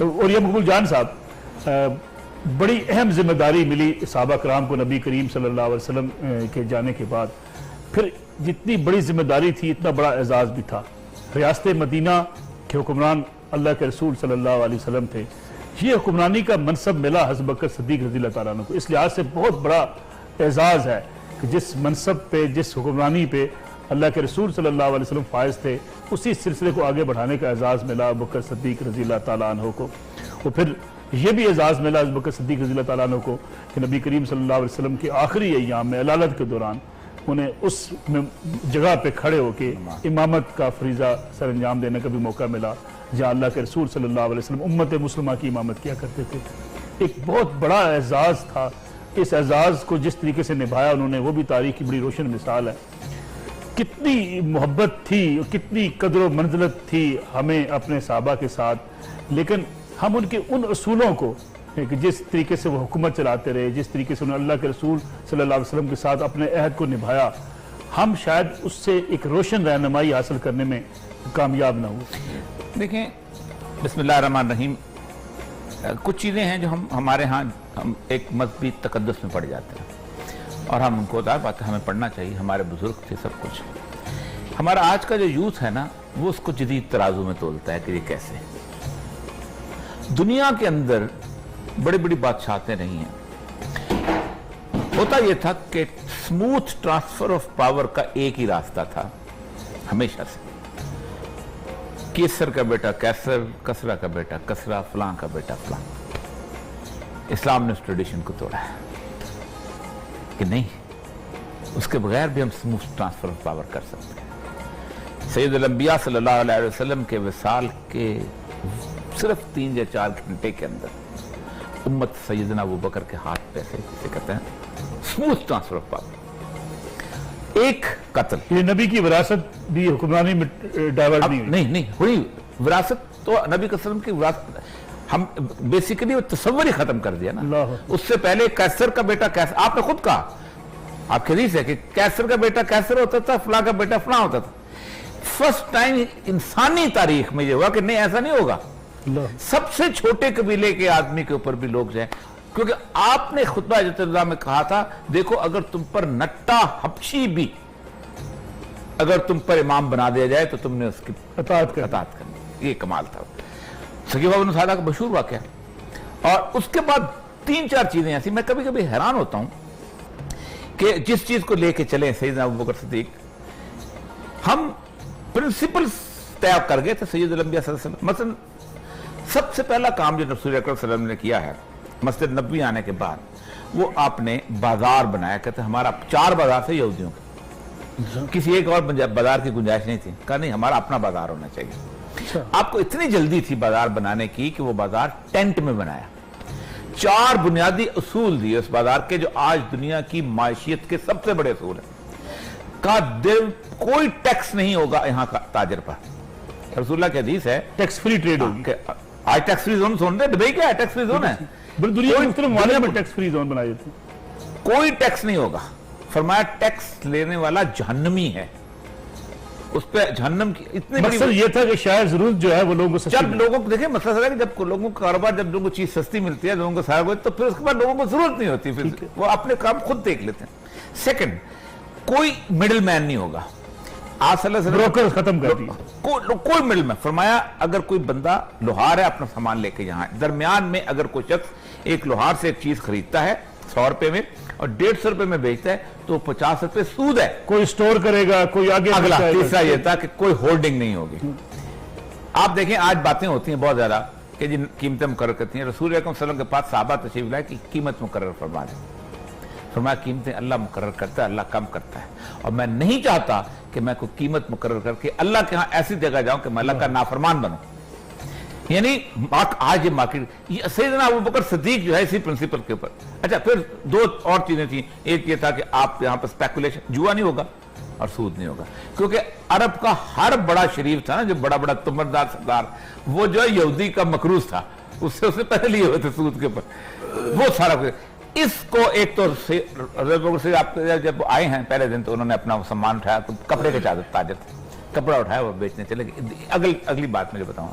اور یہ مقبول جان صاحب، بڑی اہم ذمہ داری ملی صحابہ کرام کو نبی کریم صلی اللہ علیہ وسلم کے جانے کے بعد. پھر جتنی بڑی ذمہ داری تھی اتنا بڑا اعزاز بھی تھا. ریاست مدینہ کے حکمران اللہ کے رسول صلی اللہ علیہ وسلم تھے. یہ حکمرانی کا منصب ملا حضرت بکر صدیق رضی اللہ تعالیٰ عنہ کو. اس لحاظ سے بہت بڑا اعزاز ہے کہ جس منصب پہ، جس حکمرانی پہ اللہ کے رسول صلی اللہ علیہ وسلم فائز تھے، اسی سلسلے کو آگے بڑھانے کا اعزاز ملا ابو بکر صدیق رضی اللہ تعالیٰ عنہ کو. اور پھر یہ بھی اعزاز ملا ابو بکر صدیق رضی اللہ تعالیٰ عنہ کو کہ نبی کریم صلی اللہ علیہ وسلم کے آخری ایام میں علالت کے دوران انہیں اس جگہ پہ کھڑے ہو کے امامت کا فریضہ سر انجام دینے کا بھی موقع ملا جہاں اللہ کے رسول صلی اللہ علیہ وسلم امت مسلمہ کی امامت کیا کرتے تھے. ایک بہت بڑا اعزاز تھا. اس اعزاز کو جس طریقے سے نبھایا انہوں نے وہ بھی تاریخ کی بڑی روشن مثال ہے. کتنی محبت تھی اور کتنی قدر و منزلت تھی ہمیں اپنے صحابہ کے ساتھ، لیکن ہم ان کے ان اصولوں کو کہ جس طریقے سے وہ حکومت چلاتے رہے، جس طریقے سے انہوں نے اللہ کے رسول صلی اللہ علیہ وسلم کے ساتھ اپنے عہد کو نبھایا، ہم شاید اس سے ایک روشن رہنمائی حاصل کرنے میں کامیاب نہ ہوئے. دیکھیں، بسم اللہ الرحمن الرحیم، کچھ چیزیں ہیں جو ہمارے ہاں ہم ایک مذہبی تقدس میں پڑ جاتے ہیں اور ہم ان کو ظاہر بات ہے ہمیں پڑھنا چاہیے. ہمارے بزرگ تھے سب کچھ. ہمارا آج کا جو یوتھ ہے نا وہ اس کو جدید ترازو میں تولتا ہے کہ یہ کیسے. دنیا کے اندر بڑی بڑی بادشاہتیں رہی ہیں. ہوتا یہ تھا کہ سموتھ ٹرانسفر آف پاور کا ایک ہی راستہ تھا ہمیشہ سے. کیسر کا بیٹا کیسر، کسرا کا بیٹا کسرا، فلاں کا بیٹا فلاں. اسلام نے اس ٹریڈیشن کو توڑا ہے کہ نہیں، اس کے بغیر بھی ہم سموتھ ٹرانسفر آف پاور کر سکتے ہیں. سید الانبیاء صلی اللہ علیہ وسلم کے وصال کے صرف 3 یا 4 گھنٹے کے اندر امت سیدنا ابو بکر کے ہاتھ پہ سے کہتے ہیں سموتھ ٹرانسفر آف پاور. ایک قتل، یہ نبی کی وراثت بھی حکمرانی میں ڈائیورٹ نہیں ہوئی. نہیں ہوئی وراثت تو نبی صلی اللہ علیہ وسلم کی وراثت ہم بیسیکلی وہ تصور ہی ختم کر دیا نا. اس سے پہلے کیسر کا بیٹا کیسر، آپ نے خود کہا، آپ کی حدیث ہے کہ کیسر کا بیٹا کیسر ہوتا تھا، فلاں کا بیٹا فلاں ہوتا تھا. فرسٹ ٹائم انسانی تاریخ میں یہ ہوا کہ نہیں ایسا نہیں ہوگا. سب سے چھوٹے قبیلے کے آدمی کے اوپر بھی لوگ جائیں، کیونکہ آپ نے خطبہ حجۃ اللہ میں کہا تھا دیکھو اگر تم پر نٹا حبشی بھی اگر تم پر امام بنا دیا جائے تو تم نے اس کی اطاعت کرنی. یہ کمال تھا. سقیفہ بن سعدہ کا مشہور واقعہ. اور اس کے بعد 3-4 چیزیں ایسی میں کبھی کبھی حیران ہوتا ہوں کہ جس چیز کو لے کے چلیں سیدنا ابو بکر صدیق، ہم پرنسپلز طے کر گئے تھے سید الانبیاء صلی اللہ علیہ وسلم. مثلا سب سے پہلا کام جو رسول اکرم صلی اللہ علیہ وسلم نے کیا ہے مسجد نبوی آنے کے بعد، وہ آپ نے بازار بنایا. کہتے ہمارا 4 بازار تھے یہودیوں کے، کسی ایک اور بازار کی گنجائش نہیں تھی. کہا نہیں ہمارا اپنا بازار ہونا چاہیے. آپ کو اتنی جلدی تھی بازار بنانے کی کہ وہ بازار ٹینٹ میں بنایا. 4 بنیادی اصول دیے اس بازار کے جو آج دنیا کی معیشت کے سب سے بڑے اصول ہیں. کہا کوئی ٹیکس نہیں ہوگا یہاں کا تاجر پر. رسول اللہ کی حدیث ہے ٹیکس فری ٹریڈ ہوگی. آج ٹیکس فری زون سن رہے دبئی کیا ہے ٹیکس فری زون ہے. دنیا کے مختلف ممالک میں ٹیکس فری زون بنائے تھے. کوئی ٹیکس نہیں ہوگا. فرمایا ٹیکس لینے والا جہنمی ہے. اس پہ جہنم کی اتنی بڑی مقصد یہ تھا کہ شاید ضرورت جو ہے وہ لوگوں کو جب لوگوں کو دیکھیں مسئلہ ہے کہ جب لوگوں کو کاروبار جب لوگوں کو چیز سستی ملتی ہے لوگوں کو سارا تو پھر اس کے بعد لوگوں کو ضرورت نہیں ہوتی. پھر وہ اپنے کام خود دیکھ لیتے ہیں. سیکنڈ، کوئی مڈل مین نہیں ہوگا. آپ صلی اللہ علیہ وسلم بروکر ختم کر دیا. کوئی مڈل مین. فرمایا اگر کوئی بندہ لوہار ہے اپنا سامان لے کے یہاں درمیان میں اگر کوئی شخص ایک لوہار سے ایک چیز خریدتا ہے 100 روپے میں اور 150 روپے میں بیچتا ہے تو 50 روپے سود ہے. کوئی سٹور کرے گا، کوئی آگے. اگلا تیسرا یہ تھا کہ کوئی ہولڈنگ نہیں ہوگی. آپ دیکھیں آج باتیں ہوتی ہیں بہت زیادہ کہ جن قیمتیں مقرر کرتی ہیں. رسول اکرم صلی اللہ علیہ وسلم کے پاس صحابہ تشریف لائے کہ قیمت مقرر فرما دیں. فرمایا قیمتیں اللہ مقرر کرتا ہے، اللہ کم کرتا ہے، اور میں نہیں چاہتا کہ میں کوئی قیمت مقرر کر کے اللہ کے ہاں ایسی جگہ جاؤں کہ میں اللہ کا نافرمان بنوں. یعنی آج یہ مارکیٹ سیدنا ابو بکر صدیق جو ہے اسی پرنسپل کے اوپر. اچھا پھر 2 اور چیزیں تھیں. ایک یہ تھا کہ آپ یہاں پر سپیکولیشن، جوا نہیں ہوگا اور سود نہیں ہوگا. کیونکہ عرب کا ہر بڑا شریف تھا نا جو بڑا بڑا تمردار سردار، وہ جو ہے یہودی کا مکروز تھا. اس سے پہلے لیے ہوئے تھے سود کے اوپر وہ سارا کچھ. اس کو ایک تو آپ جب آئے ہیں پہلے دن تو انہوں نے اپنا سامان اٹھایا تو کپڑے کے تاجر تھے، کپڑا اٹھایا وہ بیچنے چلے گئے. اگلی بات میں جو بتاؤں